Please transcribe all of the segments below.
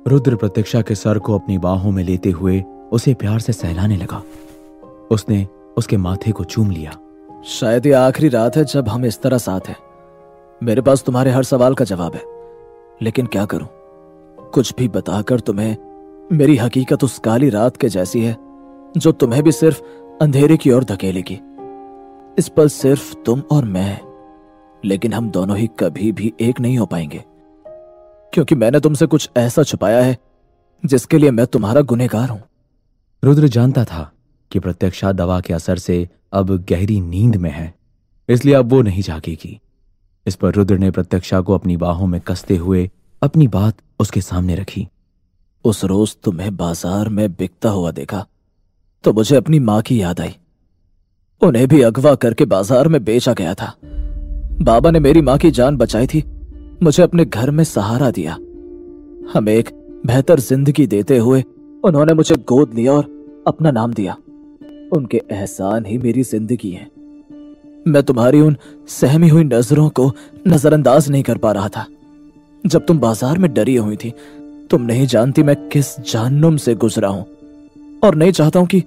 रुद्र प्रत्यक्षा के सर को अपनी बाहों में लेते हुए उसे प्यार से सहलाने लगा। उसने उसके माथे को चूम लिया। शायद ये आखिरी रात है जब हम इस तरह साथ हैं। मेरे पास तुम्हारे हर सवाल का जवाब है, लेकिन क्या करूं? कुछ भी बताकर तुम्हें मेरी हकीकत उस काली रात के जैसी है जो तुम्हें भी सिर्फ अंधेरे की ओर धकेलेगी। इस पर सिर्फ तुम और मैं, लेकिन हम दोनों ही कभी भी एक नहीं हो पाएंगे, क्योंकि मैंने तुमसे कुछ ऐसा छुपाया है जिसके लिए मैं तुम्हारा गुनहगार हूं। रुद्र जानता था कि प्रत्यक्षा दवा के असर से अब गहरी नींद में है, इसलिए अब वो नहीं जागेगी। इस पर रुद्र ने प्रत्यक्षा को अपनी बाहों में कसते हुए अपनी बात उसके सामने रखी। उस रोज तुम्हें बाजार में बिकता हुआ देखा तो मुझे अपनी मां की याद आई। उन्हें भी अगवा करके बाजार में बेचा गया था। बाबा ने मेरी मां की जान बचाई थी, मुझे अपने घर में सहारा दिया। हमें एक बेहतर जिंदगी देते हुए उन्होंने मुझे गोद लिया और अपना नाम दिया। उनके एहसान ही मेरी जिंदगी है। मैं तुम्हारी उन सहमी हुई नजरों को नजरअंदाज नहीं कर पा रहा था। जब तुम बाजार में डरी हुई थी, तुम नहीं जानती मैं किस जहन्नुम से गुजरा हूं, और नहीं चाहता हूं कि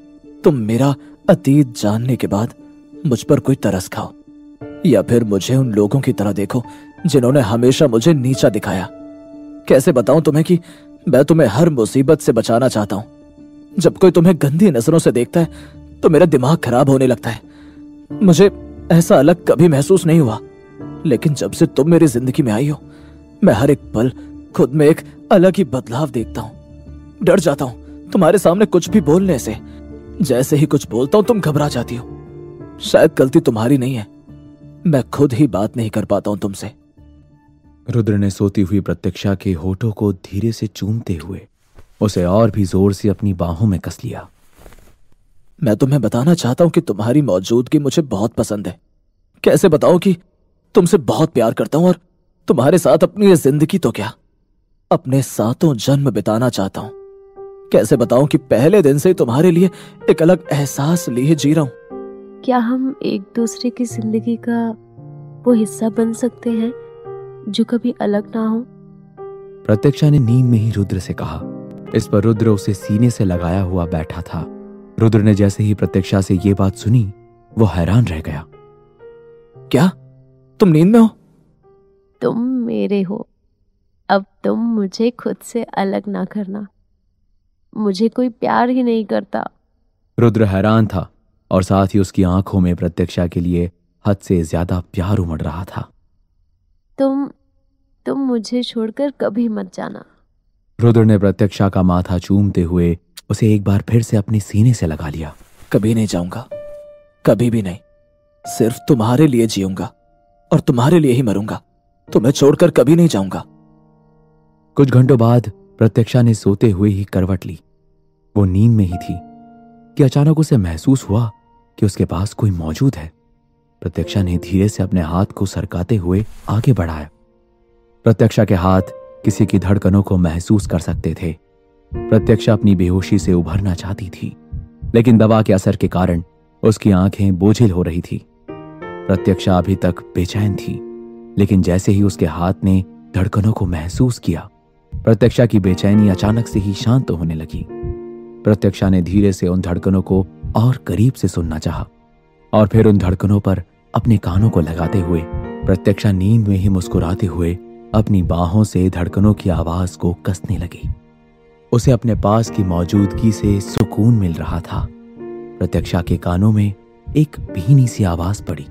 तुम मेरा अतीत जानने के बाद मुझ पर कोई तरस खाओ, या फिर मुझे उन लोगों की तरह देखो जिन्होंने हमेशा मुझे नीचा दिखाया। कैसे बताऊं तुम्हें कि मैं तुम्हें हर मुसीबत से बचाना चाहता हूं। जब कोई तुम्हें गंदी नजरों से देखता है तो मेरा दिमाग खराब होने लगता है। मुझे ऐसा अलग कभी महसूस नहीं हुआ, लेकिन जब से तुम मेरी जिंदगी में आई हो, मैं हर एक पल खुद में एक अलग ही बदलाव देखता हूं। डर जाता हूं तुम्हारे सामने कुछ भी बोलने से। जैसे ही कुछ बोलता हूं तुम घबरा जाती हो। शायद गलती तुम्हारी नहीं है, मैं खुद ही बात नहीं कर पाता हूं तुमसे। रुद्र ने सोती हुई प्रत्यक्षा के होठों को धीरे से चूमते हुए उसे और भी जोर से अपनी बाहों में कस लिया। मैं तुम्हें बताना चाहता हूं कि तुम्हारी मौजूदगी मुझे बहुत पसंद है। कैसे बताऊं कि तुमसे बहुत प्यार करता हूं और तुम्हारे साथ अपनी ये जिंदगी तो क्या, अपने सातों जन्म बिताना चाहता हूं। कैसे बताऊं कि पहले दिन से ही तुम्हारे लिए एक अलग एहसास लिए जी रहा हूं। क्या हम एक दूसरे की जिंदगी का वो हिस्सा बन सकते हैं जो कभी अलग ना हो? प्रत्यक्षा ने नींद में ही रुद्र से कहा। इस पर रुद्र उसे सीने से लगाया हुआ बैठा था। रुद्र ने जैसे ही प्रत्यक्षा से ये बात सुनी, वो हैरान रह गया। क्या तुम नींद में हो? तुम मेरे हो। अब तुम मुझे खुद से अलग ना करना। मुझे कोई प्यार ही नहीं करता। रुद्र हैरान था और साथ ही उसकी आंखों में प्रत्यक्षा के लिए हद से ज्यादा प्यार उमड़ रहा था। तुम मुझे छोड़कर कभी मत जाना। रुद्र ने प्रत्यक्षा का माथा चूमते हुए उसे एक बार फिर से अपने सीने से लगा लिया। कभी नहीं जाऊंगा, कभी भी नहीं। सिर्फ तुम्हारे लिए जीऊंगा और तुम्हारे लिए ही मरूंगा। तुम्हें छोड़कर कभी नहीं जाऊंगा। कुछ घंटों बाद प्रत्यक्षा ने सोते हुए ही करवट ली। वो नींद में ही थी कि अचानक उसे महसूस हुआ कि उसके पास कोई मौजूद है। प्रत्यक्षा ने धीरे से अपने हाथ को सरकाते हुए आगे बढ़ाया। प्रत्यक्षा के हाथ किसी की धड़कनों को महसूस कर सकते थे। प्रत्यक्षा अपनी बेहोशी से उभरना चाहती थी, लेकिन दवा के असर के कारण उसकी आंखें बोझिल हो रही थी। प्रत्यक्षा अभी तक बेचैन थी, लेकिन जैसे ही उसके हाथ ने धड़कनों को महसूस किया, प्रत्यक्षा की बेचैनी अचानक से ही शांत होने लगी। प्रत्यक्षा ने धीरे से उन धड़कनों को और करीब से सुनना चाहा और फिर उन धड़कनों पर अपने कानों को लगाते हुए प्रत्यक्षा नींद में ही मुस्कुराते हुए अपनी बाहों से धड़कनों की आवाज को कसने लगी। उसे अपने पास की मौजूदगी से सुकून मिल रहा था। प्रत्यक्षा के कानों में एक भीनी सी आवाज पड़ी,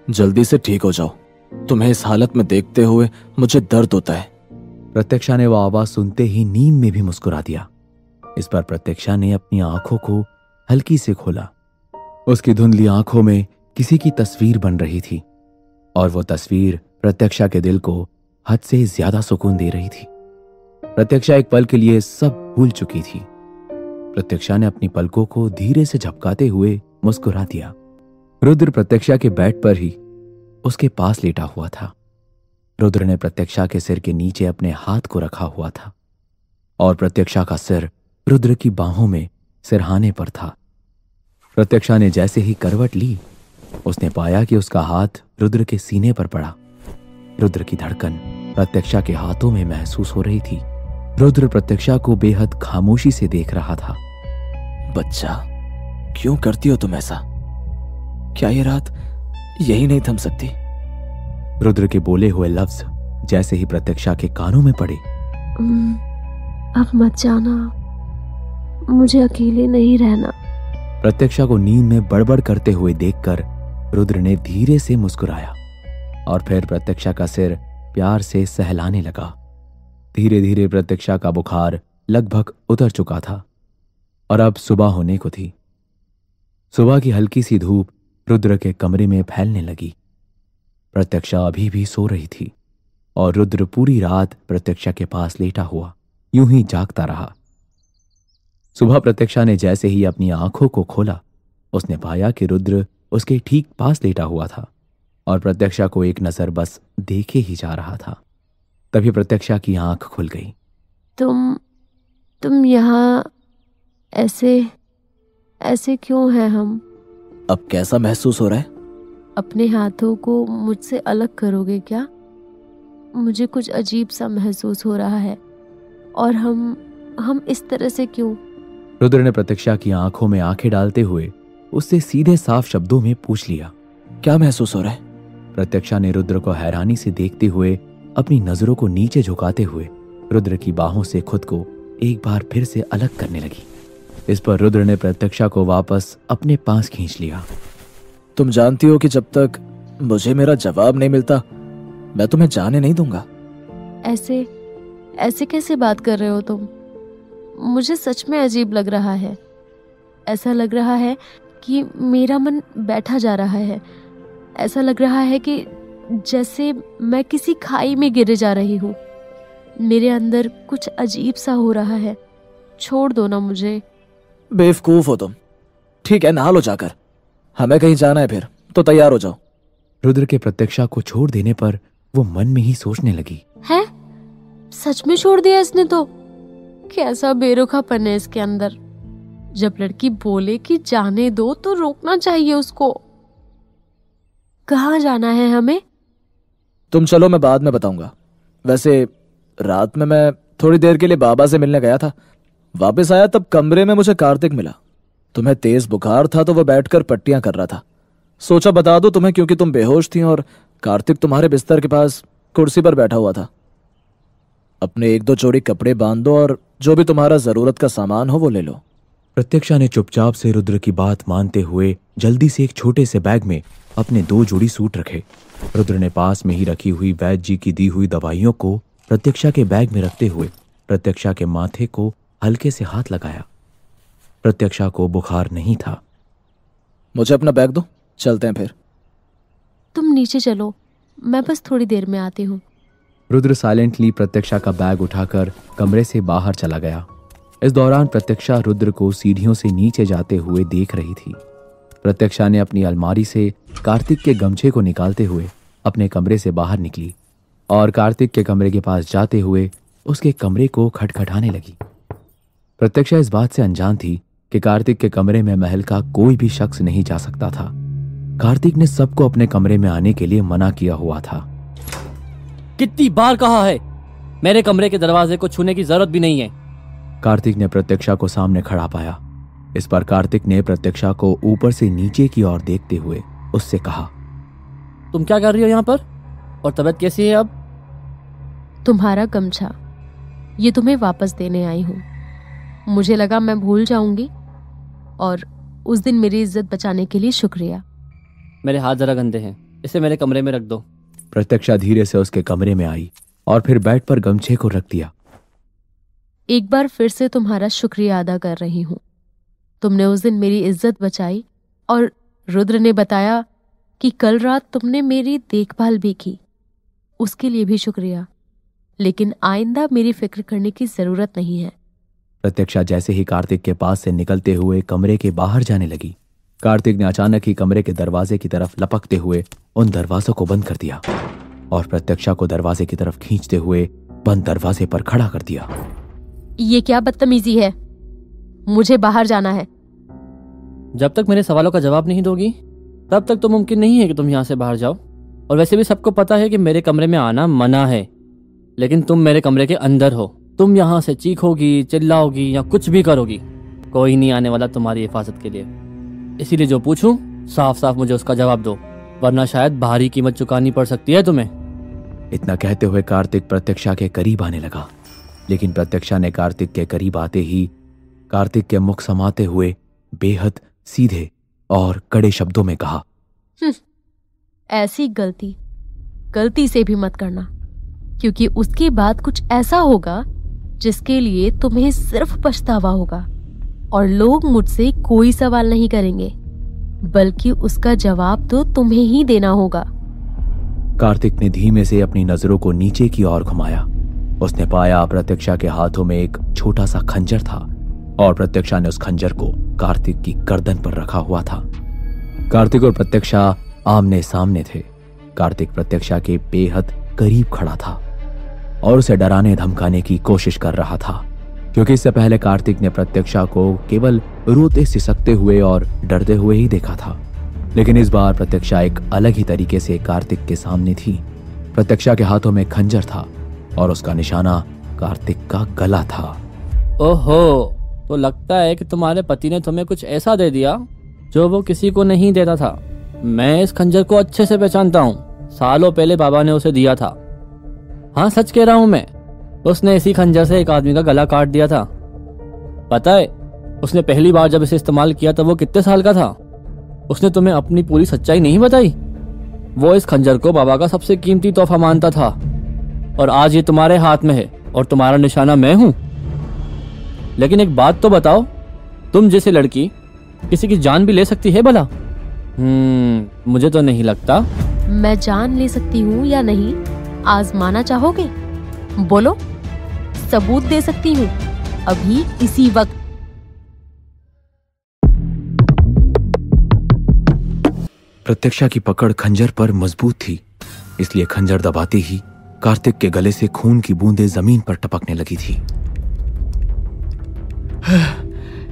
जल्दी से ठीक हो जाओ, तुम्हें इस हालत में देखते हुए मुझे दर्द होता है। प्रत्यक्षा ने वह आवाज सुनते ही नींद में भी मुस्कुरा दिया। इस पर प्रत्यक्षा ने अपनी आंखों को हल्की से खोला। उसकी धुंधली आंखों में किसी की तस्वीर बन रही थी और वो तस्वीर प्रत्यक्षा के दिल को हद से ज्यादा सुकून दे रही थी। प्रत्यक्षा एक पल के लिए सब भूल चुकी थी। प्रत्यक्षा ने अपनी पलकों को धीरे से झपकाते हुए मुस्कुरा दिया। रुद्र प्रत्यक्षा के बेड पर ही उसके पास लेटा हुआ था। रुद्र ने प्रत्यक्षा के सिर के नीचे अपने हाथ को रखा हुआ था और प्रत्यक्षा का सिर रुद्र की बाहों में सिरहाने पर था। प्रत्यक्षा ने जैसे ही करवट ली, उसने पाया कि उसका हाथ रुद्र के सीने पर पड़ा। रुद्र की धड़कन प्रत्यक्षा के हाथों में महसूस हो रही थी। रुद्र प्रत्यक्षा को बेहद खामोशी से देख रहा था। बच्चा, क्यों करती हो तुम ऐसा? क्या ये रात यही नहीं थम सकती? रुद्र के बोले हुए लफ्ज जैसे ही प्रत्यक्षा के कानों में पड़े, अब मत जाना, मुझे अकेले नहीं रहना। प्रत्यक्षा को नींद में बड़बड़ करते हुए देखकर रुद्र ने धीरे से मुस्कुराया और फिर प्रत्यक्षा का सिर प्यार से सहलाने लगा। धीरे धीरे प्रत्यक्षा का बुखार लगभग उतर चुका था और अब सुबह होने को थी। सुबह की हल्की सी धूप रुद्र के कमरे में फैलने लगी। प्रत्यक्षा अभी भी सो रही थी और रुद्र पूरी रात प्रत्यक्षा के पास लेटा हुआ यूं ही जागता रहा। सुबह प्रत्यक्षा ने जैसे ही अपनी आंखों को खोला, उसने पाया कि रुद्र उसके ठीक पास लेटा हुआ था और प्रत्यक्षा को एक नजर बस देखे ही जा रहा था। तभी प्रत्यक्षा की आंख खुल गई। तुम यहाँ ऐसे क्यों हैं हम? अब कैसा महसूस हो रहा है? अपने हाथों को मुझसे अलग करोगे क्या? मुझे कुछ अजीब सा महसूस हो रहा है। और हम इस तरह से क्यों? रुद्र ने प्रत्यक्षा की आंखों में आंखें डालते हुए उससे सीधे साफ शब्दों में पूछ लिया। क्या महसूस हो रहा है? प्रत्यक्षा ने रुद्र को हैरानी से देखते हुए अपनी नजरों को नीचे झुकाते हुए रुद्र की बाहों से खुद को एक बार फिर से अलग करने लगी। इस पर रुद्र ने प्रत्यक्षा को वापस अपने पास खींच लिया। तुम जानती हो कि जब तक मुझे मेरा जवाब नहीं मिलता मैं तुम्हें जाने नहीं दूंगा। ऐसे कैसे बात कर रहे हो तुम? मुझे सच में अजीब लग रहा है। ऐसा लग रहा है कि मेरा मन बैठा जा रहा है। ऐसा लग रहा है कि जैसे मैं किसी खाई में गिरे जा रही हूँ। मेरे अंदर कुछ अजीब सा हो रहा है। छोड़ दो ना मुझे। बेवकूफ हो तुम। ठीक है, नहा लो जाकर। हमें कहीं जाना है फिर तो तैयार हो जाओ। रुद्र के प्रत्यक्षा को छोड़ देने पर वो मन में ही सोचने लगी। है? सच में छोड़ दिया इसने तो? कैसा बेरुखापन है इसके अंदर। जब लड़की बोले कि जाने दो तो रोकना चाहिए उसको। कहाँ जाना है हमें? तुम चलो, मैं बाद में बताऊंगा। वैसे रात में मैं थोड़ी देर के लिए बाबा से मिलने गया था। वापस आया तब कमरे में मुझे कार्तिक मिला। तुम्हें तेज बुखार था तो वह बैठकर पट्टियां कर रहा था। सोचा बता दो तुम्हें क्योंकि तुम बेहोश थी और कार्तिक तुम्हारे बिस्तर के पास कुर्सी पर बैठा हुआ था। अपने एक दो जोड़ी कपड़े बांध दो और जो भी तुम्हारा जरूरत का सामान हो वो ले लो। प्रत्यक्षा ने चुपचाप से रुद्र की बात मानते हुए जल्दी से एक छोटे से बैग में अपने 2 जोड़ी सूट रखे। रुद्र ने पास में ही रखी हुई वैद्य जी की दी हुई दवाइयों को प्रत्यक्षा के बैग में रखते हुए प्रत्यक्षा के माथे को हल्के से हाथ लगाया। प्रत्यक्षा को बुखार नहीं था। मुझे अपना बैग दो, चलते हैं फिर। तुम नीचे चलो, मैं बस थोड़ी देर में आती हूँ। रुद्र साइलेंटली प्रत्यक्षा का बैग उठाकर कमरे से बाहर चला गया। इस दौरान प्रत्यक्षा रुद्र को सीढ़ियों से नीचे जाते हुए देख रही थी। प्रत्यक्षा ने अपनी अलमारी से कार्तिक के गमछे को निकालते हुए अपने कमरे से बाहर निकली और कार्तिक के कमरे के पास जाते हुए उसके कमरे को खटखटाने लगी। प्रत्यक्षा इस बात से अनजान थी कि कार्तिक के कमरे में महल का कोई भी शख्स नहीं जा सकता था। कार्तिक ने सबको अपने कमरे में आने के लिए मना किया हुआ था। कितनी बार कहा है, मेरे कमरे के दरवाजे को छूने की जरूरत भी नहीं है। कार्तिक ने प्रत्यक्षा को सामने खड़ा पाया। इस पर कार्तिक ने प्रत्यक्षा को ऊपर से नीचे की ओर देखते हुए उससे कहा, तुम क्या कर रही हो यहाँ पर और तबीयत कैसी है अब? तुम्हारा गमछा, ये तुम्हें वापस देने आई हूँ। मुझे लगा मैं भूल जाऊंगी और उस दिन मेरी इज्जत बचाने के लिए शुक्रिया। मेरे हाथ जरा गंदे हैं, इसे मेरे कमरे में रख दो। प्रत्यक्षा धीरे से उसके कमरे में आई और फिर बेड पर गमछे को रख दिया। एक बार फिर से तुम्हारा शुक्रिया अदा कर रही हूँ। तुमने उस दिन मेरी इज्जत बचाई और रुद्र ने बताया कि कल रात तुमने मेरी देखभाल भी की, उसके लिए भी शुक्रिया। लेकिन आइंदा मेरी फिक्र करने की जरूरत नहीं है। प्रत्यक्षा जैसे ही कार्तिक के पास से निकलते हुए कमरे के बाहर जाने लगी, कार्तिक ने अचानक ही कमरे के दरवाजे की तरफ लपकते हुए उन दरवाजों को बंद कर दिया और प्रत्यक्षा को दरवाजे की तरफ खींचते हुए बंद दरवाजे पर खड़ा कर दिया। ये क्या बदतमीजी है? मुझे बाहर जाना है। जब तक मेरे सवालों का जवाब नहीं दोगी तब तक तो मुमकिन नहीं है कि तुम यहाँ से बाहर जाओ। और वैसे भी सबको पता है कि मेरे कमरे में आना मना है, लेकिन तुम मेरे कमरे के अंदर हो तुम यहाँ से चीखोगी, चिल्लाओगी या कुछ भी करोगी, कोई नहीं आने वाला तुम्हारी हिफाजत के लिए। इसीलिए जो पूछूं साफ साफ मुझे उसका जवाब दो, वरना शायद भारी कीमत चुकानी पड़ सकती है तुम्हें। इतना कहते हुए कार्तिक प्रत्यक्षा के करीब आने लगा, लेकिन प्रत्यक्षा ने कार्तिक के करीब आते ही कार्तिक के मुख समाते हुए बेहद सीधे और कड़े शब्दों में कहा, ऐसी गलती से भी मत करना, क्योंकि उसके बाद कुछ ऐसा होगा जिसके लिए तुम्हें सिर्फ पछतावा होगा और लोग मुझसे कोई सवाल नहीं करेंगे, बल्कि उसका जवाब तो तुम्हें ही देना होगा। कार्तिक ने धीमे से अपनी नजरों को नीचे की ओर घुमाया। उसने पाया प्रत्यक्षा के हाथों में एक छोटा सा खंजर था और प्रत्यक्षा ने उस खंजर को कार्तिक की गर्दन पर रखा हुआ था। कार्तिक और प्रत्यक्षा आमने सामने थे। कार्तिक प्रत्यक्षा के बेहद करीब खड़ा था और उसे डराने धमकाने की कोशिश कर रहा था, क्योंकि इससे पहले कार्तिक ने प्रत्यक्षा को केवल रोते सिसकते हुए और डरते हुए ही देखा था। लेकिन इस बार प्रत्यक्षा एक अलग ही तरीके से कार्तिक के सामने थी। प्रत्यक्षा के हाथों में खंजर था और उसका निशाना कार्तिक का गला था। ओहो, तो लगता है कि तुम्हारे पति ने तुम्हें कुछ ऐसा दे दिया जो वो किसी को नहीं देता था। मैं इस खंजर को अच्छे से पहचानता हूँ, सालों पहले बाबा ने उसे दिया था। हाँ, सच कह रहा हूँ मैं। उसने इसी खंजर से एक आदमी का गला काट दिया था। पता है, उसने पहली बार जब इसे इस्तेमाल किया तब वो कितने साल का था। उसने तुम्हें अपनी पूरी सच्चाई नहीं बताई। वो इस खंजर को बाबा का सबसे कीमती तोहफा मानता था और आज ये तुम्हारे हाथ में है और तुम्हारा निशाना मैं हूं। लेकिन एक बात तो बताओ, तुम जैसी लड़की किसी की जान भी ले सकती है भला? मुझे तो नहीं लगता। मैं जान ले सकती हूँ या नहीं, आजमाना चाहोगे? बोलो, सबूत दे सकती हूँ अभी इसी वक्त। प्रत्यक्षा की पकड़ खंजर पर मजबूत थी, इसलिए खंजर दबाते ही कार्तिक के गले से खून की बूंदें जमीन पर टपकने लगी थी।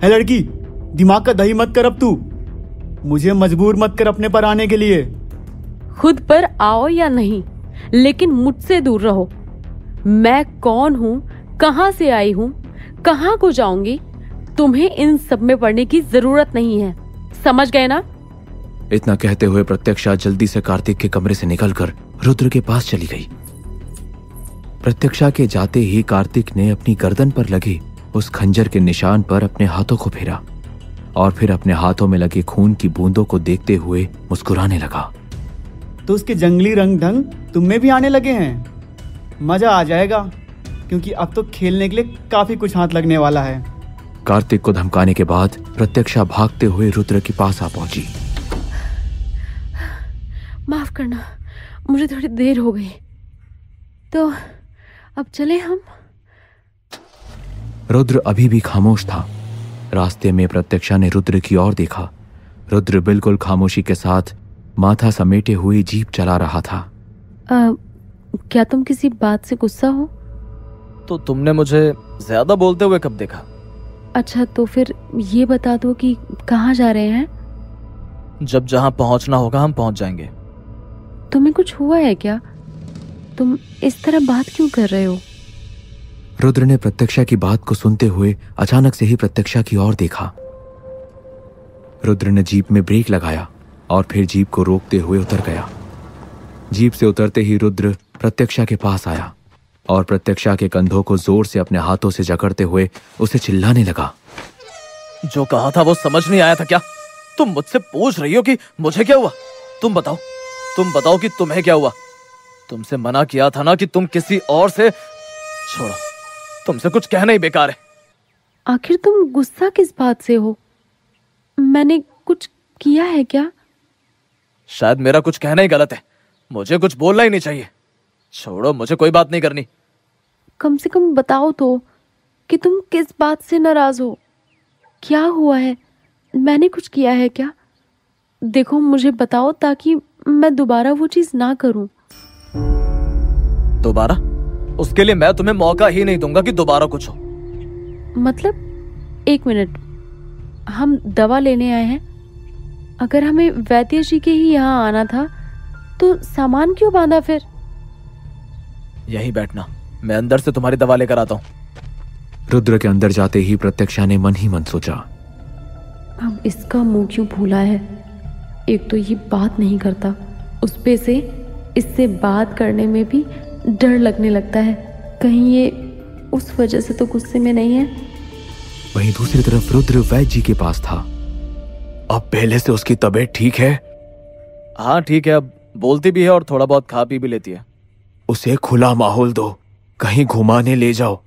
है लड़की, दिमाग का दही मत कर अब तू। मुझे मजबूर मत कर अपने पर आने के लिए। खुद पर आओ या नहीं, लेकिन मुझसे दूर रहो। मैं कौन हूँ, कहाँ से आई हूँ, कहाँ को जाऊंगी, तुम्हें इन सब में पड़ने की जरूरत नहीं है। समझ गए ना? इतना कहते हुए प्रत्यक्षा जल्दी से कार्तिक के कमरे से निकलकर रुद्र के पास चली गई। प्रत्यक्षा के जाते ही कार्तिक ने अपनी गर्दन पर लगे उस खंजर के निशान पर अपने हाथों को फेरा और फिर अपने हाथों में लगे खून की बूंदों को देखते हुए मुस्कुराने लगा। तो उसके जंगली रंग ढंग तुम में भी आने लगे हैं। मजा आ जाएगा, क्योंकि अब तो खेलने के लिए काफी कुछ हाथ लगने वाला है। कार्तिक को धमकाने के बाद प्रत्यक्षा भागते हुए रुद्र के पास आ पहुंची। माफ करना, मुझे थोड़ी देर हो गई, तो अब चले हम। रुद्र अभी भी खामोश था। रास्ते में प्रत्यक्षा ने रुद्र की ओर देखा। रुद्र बिल्कुल खामोशी के साथ माथा समेटे हुए जीप चला रहा था। क्या तुम किसी बात से गुस्सा हो? तो तुमने मुझे ज्यादा बोलते हुए कब देखा? अच्छा, तो फिर ये बता दो कि कहाँ जा रहे हैं? जब जहां पहुंचना होगा हम पहुंच जाएंगे। तुम्हें कुछ हुआ है क्या? तुम इस तरह बात क्यों कर रहे हो? रुद्र ने प्रत्यक्षा की बात को सुनते हुए अचानक से ही प्रत्यक्षा की ओर देखा। रुद्र ने जीप में ब्रेक लगाया और फिर जीप को रोकते हुए उतर गया। जीप से उतरते ही रुद्र प्रत्यक्षा के पास आया और प्रत्यक्षा के कंधों को जोर से अपने हाथों से जकड़ते हुए उसे चिल्लाने लगा। जो कहा था वो समझ नहीं आया था क्या? तुम मुझसे पूछ रही हो कि मुझे क्या हुआ? तुम बताओ कि तुम्हें क्या हुआ? तुमसे मना किया था ना कि तुम किसी और से। छोड़ो, तुमसे कुछ कहना ही बेकार है। आखिर तुम गुस्सा किस बात से हो? मैंने कुछ किया है क्या? शायद मेरा कुछ कहना ही गलत है। मुझे कुछ बोलना ही नहीं चाहिए। छोड़ो, मुझे कोई बात नहीं करनी। कम से कम बताओ तो कि तुम किस बात से नाराज हो। क्या हुआ है? मैंने कुछ किया है क्या? देखो, मुझे बताओ ताकि मैं दोबारा वो चीज ना करूं। दोबारा? उसके लिए मैं तुम्हें मौका ही नहीं दूंगा कि दोबारा कुछ हो। मतलब, एक मिनट, हम दवा लेने आए हैं। अगर हमें वैद्य जी के ही यहाँ आना था तो सामान क्यों बांधा फिर? यहीं बैठना, मैं अंदर से तुम्हारी दवा लेकर आता हूँ। रुद्र के अंदर जाते ही प्रत्यक्षा ने मन ही मन सोचा, अब इसका मुंह क्यों फूला है। एक तो ये बात नहीं करता, उस पे से इससे बात करने में भी डर लगने लगता है। कहीं ये उस वजह से तो गुस्से में नहीं है। वहीं दूसरी तरफ रुद्र वैद्य जी के पास था। अब पहले से उसकी तबीयत ठीक है? हाँ ठीक है, अब बोलती भी है और थोड़ा बहुत खा पी भी लेती है। उसे खुला माहौल दो, कहीं घुमाने ले जाओ,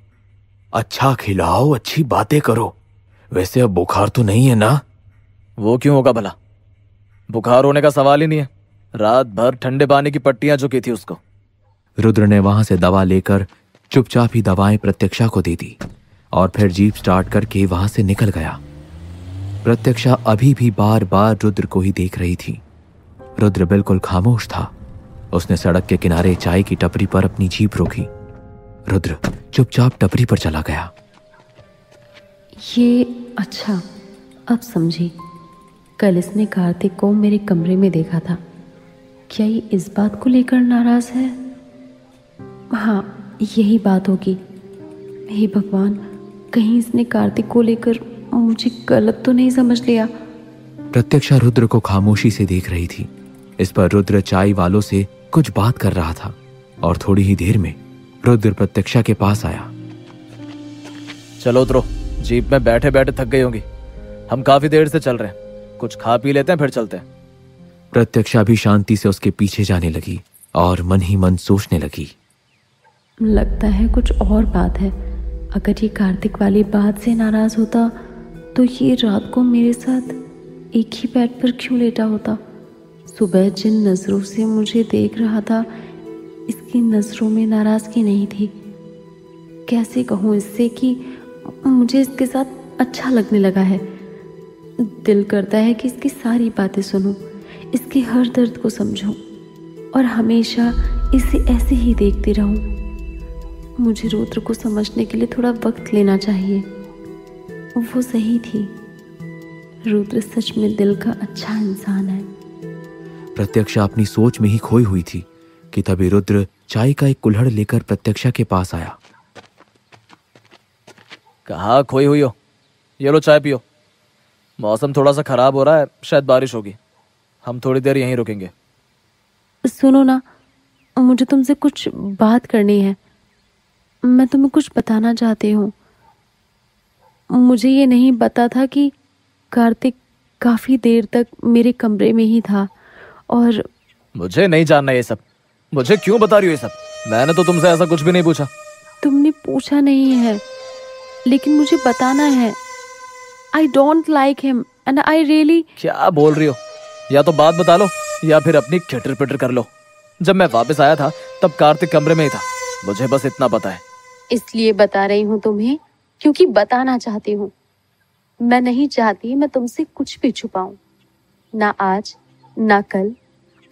अच्छा खिलाओ, अच्छी बातें करो। वैसे अब बुखार तो नहीं है ना? वो क्यों होगा भला, बुखार होने का सवाल ही नहीं है। रात भर ठंडे पानी की पट्टियां जो की थी उसको। रुद्र ने वहां से दवा लेकर चुपचाप ही दवाएं प्रत्यक्षा को दे दी और फिर जीप स्टार्ट करके वहां से निकल गया। प्रत्यक्षा अभी भी बार बार रुद्र को ही देख रही थी। रुद्र बिल्कुल खामोश था। उसने सड़क के किनारे चाय की टपरी पर अपनी जीप रोकी। रुद्र चुपचाप टपरी पर चला गया। ये अच्छा, अब समझी। कल इसने कार्तिक को मेरे कमरे में देखा था। क्या ये इस बात को लेकर नाराज है? हाँ, यही बात होगी। हे भगवान, कहीं इसने कार्तिक को लेकर मुझे गलत तो नहीं समझ लिया। प्रत्यक्षा रुद्र को खामोशी से देख रही थी। इस पर रुद्र चाय वालों से कुछ बात कर रहा था और थोड़ी ही देर में रुद्र प्रत्यक्षा के पास आया। चलो उतरो, जीप में बैठे बैठे थक गई होंगी। हम काफी देर से चल रहे हैं, कुछ खा पी लेते हैं फिर चलते हैं। प्रत्यक्षा भी शांति से उसके पीछे जाने लगी और मन ही मन सोचने लगी। लगता है कुछ और बात है। अगर ये कार्तिक वाली बात से नाराज होता तो ये रात को मेरे साथ एक ही बेड पर क्यों लेटा होता? सुबह जिन नज़रों से मुझे देख रहा था, इसकी नज़रों में नाराज़गी नहीं थी। कैसे कहूँ इससे कि मुझे इसके साथ अच्छा लगने लगा है। दिल करता है कि इसकी सारी बातें सुनूं, इसके हर दर्द को समझूं और हमेशा इसे ऐसे ही देखती रहूं। मुझे रुद्र को समझने के लिए थोड़ा वक्त लेना चाहिए। वो सही थी, रुद्र सच में दिल का अच्छा इंसान है। प्रत्यक्षा अपनी सोच में ही खोई हुई थी कि तभी रुद्र चाय का एक कुल्हड़ लेकर प्रत्यक्षा के पास आया। कहाँ खोई हुई हो? ये लो चाय पियो। मौसम थोड़ा सा खराब हो रहा है, शायद बारिश होगी। हम थोड़ी देर यहीं रुकेंगे। सुनो ना, मुझे तुमसे कुछ बात करनी है। मैं तुम्हें कुछ बताना चाहती हूँ। मुझे ये नहीं पता था कि कार्तिक काफी देर तक मेरे कमरे में ही था और मुझे नहीं जानना ये सब। मुझे क्यों बता रही हो ये सब? मैंने तो तुमसे ऐसा कुछ भी नहीं पूछा। तुमने पूछा नहीं है, लेकिन मुझे बताना है। I don't like him and I really... क्या बोल रही हो? या तो बात बता लो या फिर अपनी खिटर पिटर कर लो। जब मैं वापस आया था तब कार्तिक कमरे में ही था। मुझे बस इतना पता है। इसलिए बता रही हूँ तुम्हें क्योंकि बताना चाहती हूँ। मैं नहीं चाहती मैं तुमसे कुछ भी छुपाऊं, ना आज, ना कल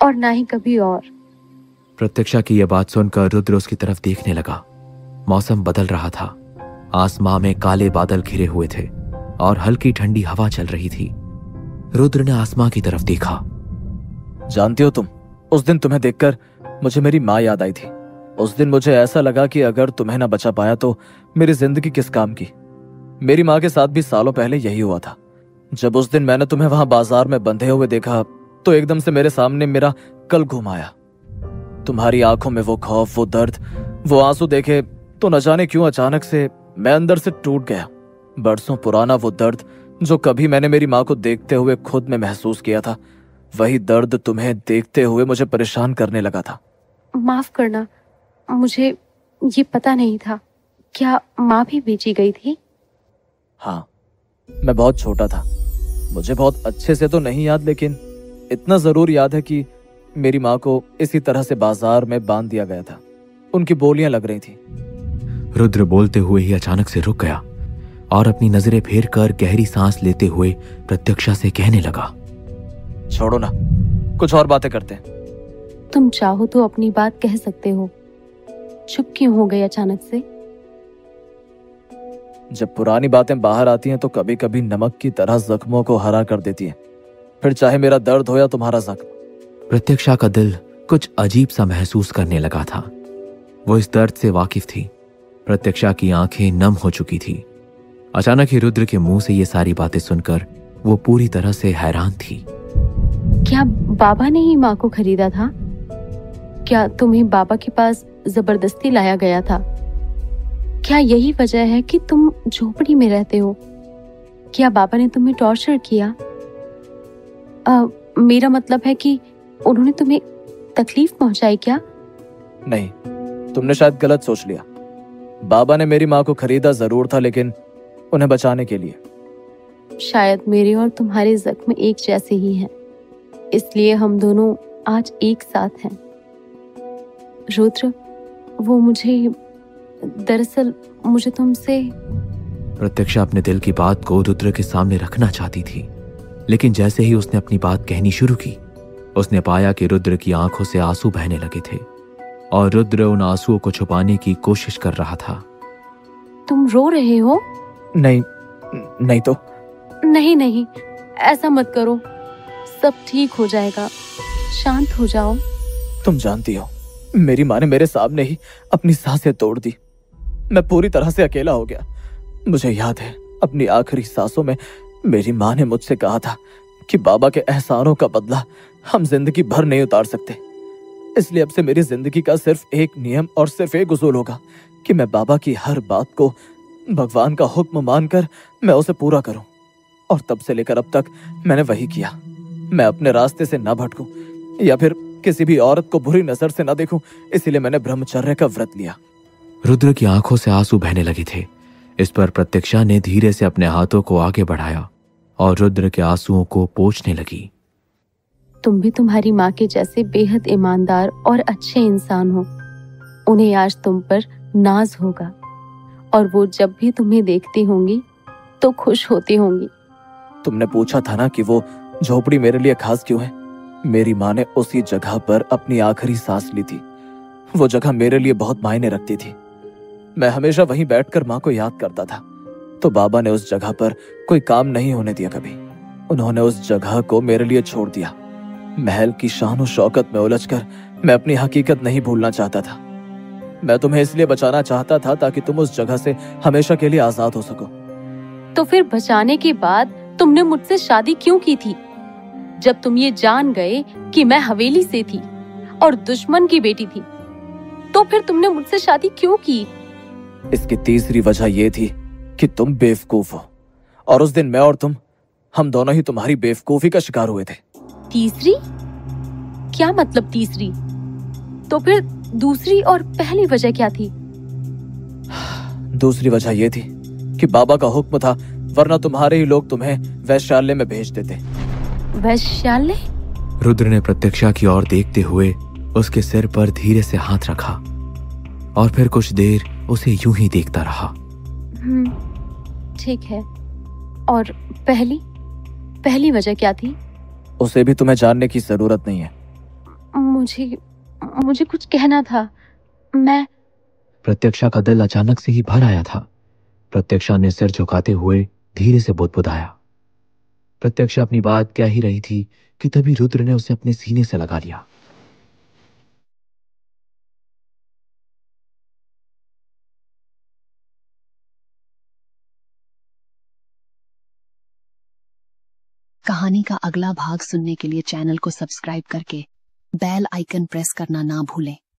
और ना ही कभी और। प्रत्यक्षा की यह बात सुनकर रुद्र उसकी तरफ देखने लगा। मौसम बदल रहा था। आसमां में काले बादल घिरे हुए थे और हल्की ठंडी हवा चल रही थी। रुद्र ने आसमां की तरफ देखा। जानती हो तुम, उस दिन तुम्हें देखकर मुझे मेरी माँ याद आई थी। उस दिन मुझे ऐसा लगा कि अगर तुम्हें ना बचा पाया तो मेरी जिंदगी किस काम की। मेरी माँ के साथ भी सालों पहले यही हुआ था। जब उस दिन मैंने तुम्हें वहां बाजार में बंधे हुए देखा तो एकदम से मेरे सामने मेरा कल घूम आया। तुम्हारी आंखों में वो खौफ, वो दर्द, वो आंसू देखे तो न जाने क्यों अचानक से मैं अंदर से टूट गया। बरसों पुराना वो दर्द जो कभी मैंने मेरी माँ को देखते हुए खुद में महसूस किया था, वही दर्द तुम्हें देखते हुए मुझे परेशान करने लगा था। माफ करना, मुझे ये पता नहीं था। क्या माँ भी बेची गई थी? हाँ, मैं बहुत छोटा था। मुझे बहुत अच्छे से तो नहीं याद, लेकिन इतना जरूर याद है कि मेरी माँ को इसी तरह से बाजार में बांध दिया गया था। उनकी बोलियां लग रही थी। रुद्र बोलते हुए ही अचानक से रुक गया और अपनी नजरें फेर कर गहरी सांस लेते हुए प्रत्यक्षा से कहने लगा, छोड़ो ना, कुछ और बातें करते हैं। तुम चाहो तो अपनी बात कह सकते हो। चुप क्यों हो गई अचानक से? जब पुरानी बातें बाहर आती हैं तो कभी कभी नमक की तरह जख्मों को हरा कर देती हैं, फिर चाहे मेरा दर्द हो या तुम्हारा जख्म। प्रत्यक्षा का दिल कुछ अजीब सा महसूस करने लगा था। वो इस दर्द से वाकिफ थी। प्रत्यक्षा की आंखें नम हो चुकी थी अचानक ही रुद्र के मुंह से ये सारी बातें सुनकर वो पूरी तरह से हैरान थी। क्या बाबा ने ही माँ को खरीदा था? क्या तुम्हें बाबा के पास जबरदस्ती लाया गया था? क्या यही वजह है कि तुम झोपड़ी में रहते हो? क्या बाबा ने तुम्हें टॉर्चर किया? मेरा मतलब है कि उन्होंने तुम्हें तकलीफ पहुंचाई क्या? नहीं, तुमने शायद गलत सोच लिया। बाबा ने मेरी माँ को खरीदा जरूर था, लेकिन उन्हें बचाने के लिए। शायद मेरे और तुम्हारे जख्म एक जैसे ही हैं, इसलिए हम दोनों आज एक साथ हैं। रुद्र, वो दरअसल मुझे तुमसे। प्रत्यक्षा अपने दिल की बात को रुद्र के सामने रखना चाहती थी, लेकिन जैसे ही उसने अपनी बात कहनी शुरू की, उसने पाया कि रुद्र की आंखों से आंसू बहने लगे थे और रुद्र उन आंसुओं को छुपाने की कोशिश कर रहा था। तुम रो रहे हो? नहीं तो। नहीं, ऐसा मत करो, सब ठीक हो जाएगा, शांत हो जाओ। तुम जानती हो, मेरी माँ ने मेरे सामने ही अपनी सांसें तोड़ दी। मैं पूरी तरह से अकेला हो गया। मुझे याद है, अपनी आखिरी सांसों में मेरी माँ ने मुझसे कहा था कि बाबा के एहसानों का बदला हम जिंदगी भर नहीं उतार सकते। इसलिए अब से मेरी जिंदगी का सिर्फ एक नियम और सिर्फ एक उसूल होगा कि मैं बाबा की हर बात को भगवान का हुक्म मानकर मैं उसे पूरा करूं। और तब से लेकर अब तक मैंने वही किया। मैं अपने रास्ते से ना भटकूं या फिर किसी भी औरत को बुरी नजर से ना देखूं, इसीलिए मैंने ब्रह्मचर्य का व्रत लिया। रुद्र की आंखों से आंसू बहने लगे थे। इस पर प्रत्यक्षा ने धीरे से अपने हाथों को आगे बढ़ाया और रुद्र के आंसुओं को पोंछने लगी। तुम भी तुम्हारी माँ के जैसे बेहद ईमानदार और अच्छे इंसान हो। उन्हें आज तुम पर नाज होगा और वो जब भी तुम्हें देखती होंगी तो खुश होती होंगी। तुमने पूछा था ना कि वो झोपड़ी मेरे लिए खास क्यों है? मेरी माँ ने उसी जगह पर अपनी आखिरी सांस ली थी। वो जगह मेरे लिए बहुत मायने रखती थी। मैं हमेशा वहीं बैठकर माँ को याद करता था। तो बाबा ने उस जगह पर कोई काम नहीं होने दिया कभी। उन्होंने उस जगह को मेरे लिए छोड़ दिया। महल की शान और शौकत में उलझकर मैं अपनी हकीकत नहीं भूलना चाहता था। मैं तुम्हें इसलिए बचाना चाहता था ताकि तुम उस जगह से हमेशा के लिए आजाद हो सको। तो फिर बचाने के बाद तुमने मुझसे शादी क्यों की थी? जब तुम ये जान गए कि मैं हवेली से थी और दुश्मन की बेटी थी, तो फिर तुमने मुझसे शादी क्यों की? इसकी तीसरी वजह यह थी कि तुम बेवकूफ हो, और उस दिन मैं और तुम, हम दोनों ही तुम्हारी बेवकूफी का शिकार हुए थे। तीसरी? क्या मतलब तीसरी? तो फिर दूसरी और पहली वजह क्या थी? दूसरी वजह यह थी कि बाबा का हुक्म था, वरना तुम्हारे ही लोग तुम्हें वैश्यालय में भेज देते। वैश्यालय? रुद्र ने प्रत्यक्षा की ओर देखते हुए उसके सिर पर धीरे से हाथ रखा और फिर कुछ देर उसे यूं ही देखता रहा। ठीक है। और पहली वजह क्या थी? उसे भी तुम्हें जानने की जरूरत नहीं है। मुझे कुछ कहना था। मैं प्रत्यक्षा का दिल अचानक से ही भर आया था। प्रत्यक्षा ने सिर झुकाते हुए धीरे से बुदबुदाया। प्रत्यक्षा अपनी बात कह ही रही थी कि तभी रुद्र ने उसे अपने सीने से लगा लिया। कहानी का अगला भाग सुनने के लिए चैनल को सब्सक्राइब करके बेल आइकन प्रेस करना ना भूलें।